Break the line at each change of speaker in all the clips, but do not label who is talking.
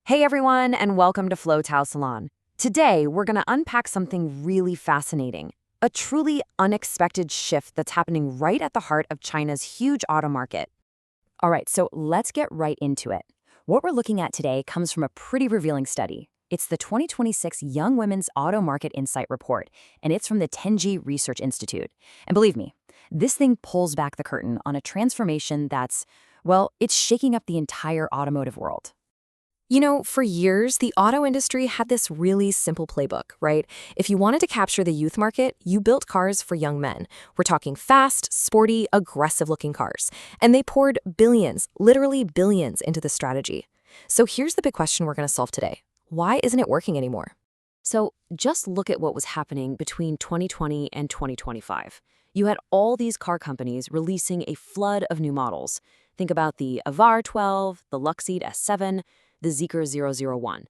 Hey everyone, and welcome to Salon. Today, we're going to unpack something really fascinating, a truly unexpected shift that's happening right at the heart of China's huge auto market. All right, so let's get right into it. What we're looking at today comes from a pretty revealing study. It's the 2026 Young Women's Auto Market Insight Report, and it's from the Tengyi Research Institute. And believe me, this thing pulls back the curtain on a transformation that's, well, it's shaking up the entire automotive world.
You know, for years, the auto industry had this really simple playbook, right? If you wanted to capture the youth market, you built cars for young men. We're talking fast, sporty, aggressive-looking cars. And they poured billions, literally billions, into the strategy. So here's the big question we're going to solve today. Why isn't it working anymore?
So just look at what was happening between 2020 and 2025. You had all these car companies releasing a flood of new models. Think about the Avar 12, the Luxeed S7, the Zeekr 001.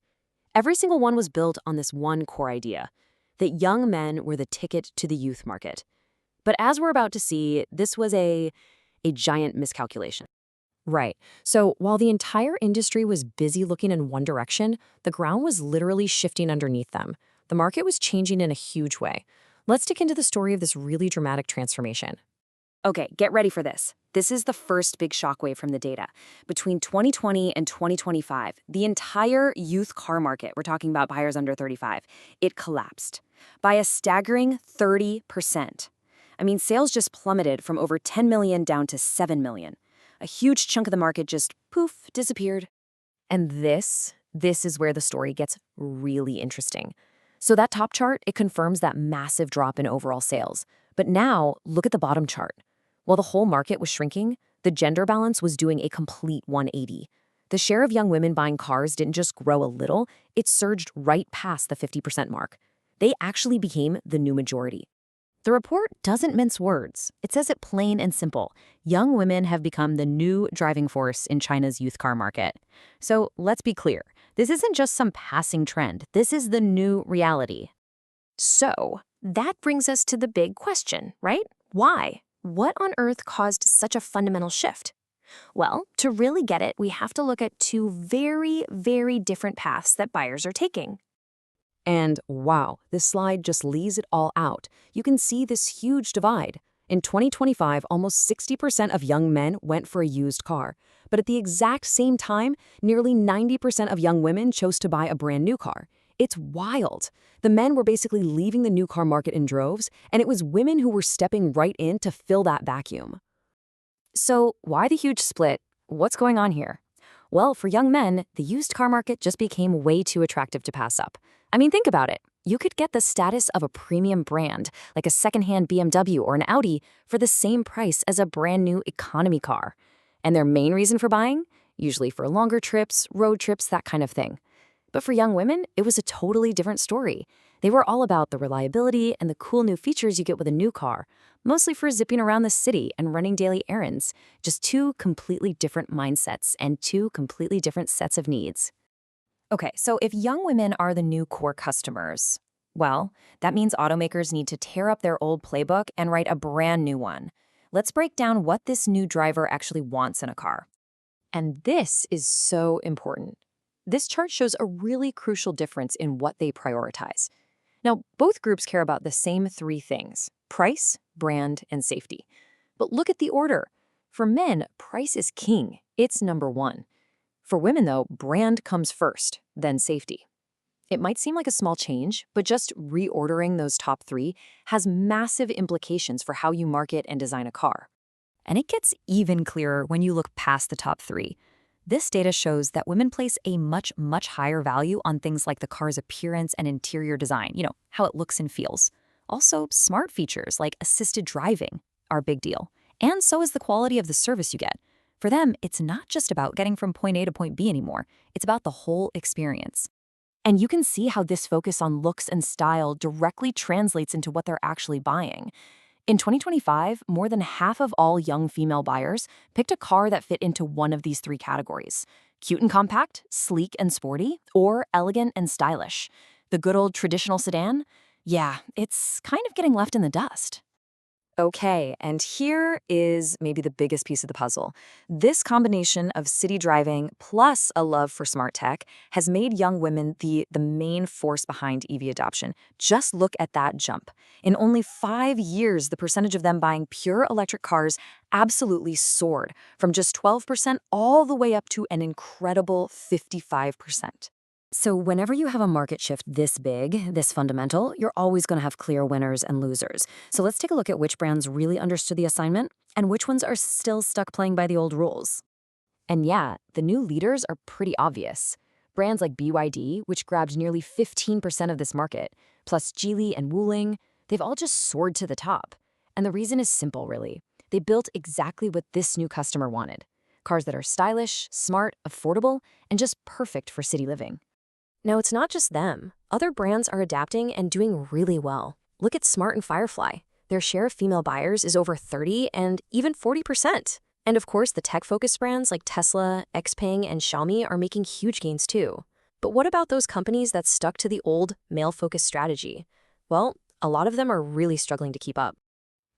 Every single one was built on this one core idea, that young men were the ticket to the youth market. But as we're about to see, this was a giant miscalculation.
Right. So while the entire industry was busy looking in one direction, the ground was literally shifting underneath them. The market was changing in a huge way. Let's dig into the story of this really dramatic transformation.
Okay, get ready for this. This is the first big shockwave from the data. Between 2020 and 2025, the entire youth car market, we're talking about buyers under 35, it collapsed by a staggering 30%. I mean, sales just plummeted from over 10 million down to 7 million. A huge chunk of the market just, poof, disappeared.
And this is where the story gets really interesting. So that top chart, it confirms that massive drop in overall sales. But now, look at the bottom chart. While the whole market was shrinking, the gender balance was doing a complete 180. The share of young women buying cars didn't just grow a little, it surged right past the 50% mark. They actually became the new majority. The report doesn't mince words. It says it plain and simple. Young women have become the new driving force in China's youth car market. So let's be clear. This isn't just some passing trend. This is the new reality. So that brings us to the big question, right? Why? What on earth caused such a fundamental shift? Well, to really get it, we have to look at two very, very different paths that buyers are taking.
And wow, this slide just lays it all out. You can see this huge divide. In 2025, almost 60% of young men went for a used car. But at the exact same time, nearly 90% of young women chose to buy a brand new car. It's wild. The men were basically leaving the new car market in droves, and it was women who were stepping right in to fill that vacuum.
So why the huge split? What's going on here? Well, for young men, the used car market just became way too attractive to pass up. I mean, think about it. You could get the status of a premium brand, like a secondhand BMW or an Audi, for the same price as a brand new economy car. And their main reason for buying? Usually for longer trips, road trips, that kind of thing. But for young women, it was a totally different story. They were all about the reliability and the cool new features you get with a new car, mostly for zipping around the city and running daily errands. Just two completely different mindsets and two completely different sets of needs. Okay, so if young women are the new core customers, well, that means automakers need to tear up their old playbook and write a brand new one. Let's break down what this new driver actually wants in a car. And this is so important. This chart shows a really crucial difference in what they prioritize. Now, both groups care about the same three things: price, brand, and safety. But look at the order. For men, price is king. It's number one. For women, though, brand comes first, then safety. It might seem like a small change, but just reordering those top three has massive implications for how you market and design a car. And it gets even clearer when you look past the top three. This data shows that women place a much, much higher value on things like the car's appearance and interior design, how it looks and feels. Also, smart features like assisted driving are a big deal. And so is the quality of the service you get. For them, it's not just about getting from point A to point B anymore. It's about the whole experience. And you can see how this focus on looks and style directly translates into what they're actually buying. In 2025, more than half of all young female buyers picked a car that fit into one of these three categories: cute and compact, sleek and sporty, or elegant and stylish. The good old traditional sedan? Yeah, it's kind of getting left in the dust. Okay, and here is maybe the biggest piece of the puzzle. This combination of city driving plus a love for smart tech has made young women the main force behind EV adoption. Just look at that jump. In only 5 years, the percentage of them buying pure electric cars absolutely soared from just 12% all the way up to an incredible 55%. So whenever you have a market shift this big, this fundamental, you're always going to have clear winners and losers. So let's take a look at which brands really understood the assignment and which ones are still stuck playing by the old rules. And yeah, the new leaders are pretty obvious. Brands like BYD, which grabbed nearly 15% of this market, plus Geely and Wuling, they've all just soared to the top. And the reason is simple, really. They built exactly what this new customer wanted. Cars that are stylish, smart, affordable, and just perfect for city living.
Now, it's not just them. Other brands are adapting and doing really well. Look at Smart and Firefly. Their share of female buyers is over 30 and even 40%. And of course, the tech-focused brands like Tesla, Xpeng, and Xiaomi are making huge gains too. But what about those companies that stuck to the old male-focused strategy? Well, a lot of them are really struggling to keep up.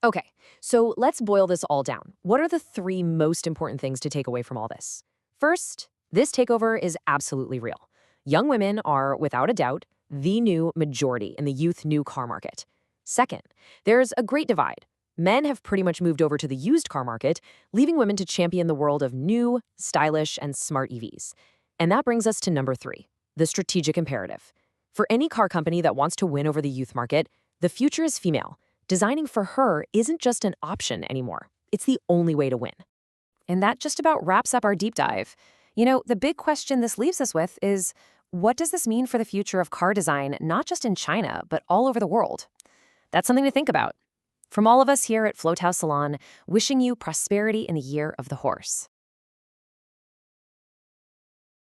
Okay, so let's boil this all down. What are the three most important things to take away from all this? First, this takeover is absolutely real. Young women are, without a doubt, the new majority in the youth new car market. Second, there's a great divide. Men have pretty much moved over to the used car market, leaving women to champion the world of new, stylish, and smart EVs. And that brings us to number three, the strategic imperative. For any car company that wants to win over the youth market, the future is female. Designing for her isn't just an option anymore. It's the only way to win. And that just about wraps up our deep dive. You know, the big question this leaves us with is, what does this mean for the future of car design, not just in China, but all over the world? That's something to think about. From all of us here at Salon, wishing you prosperity in the year of the horse.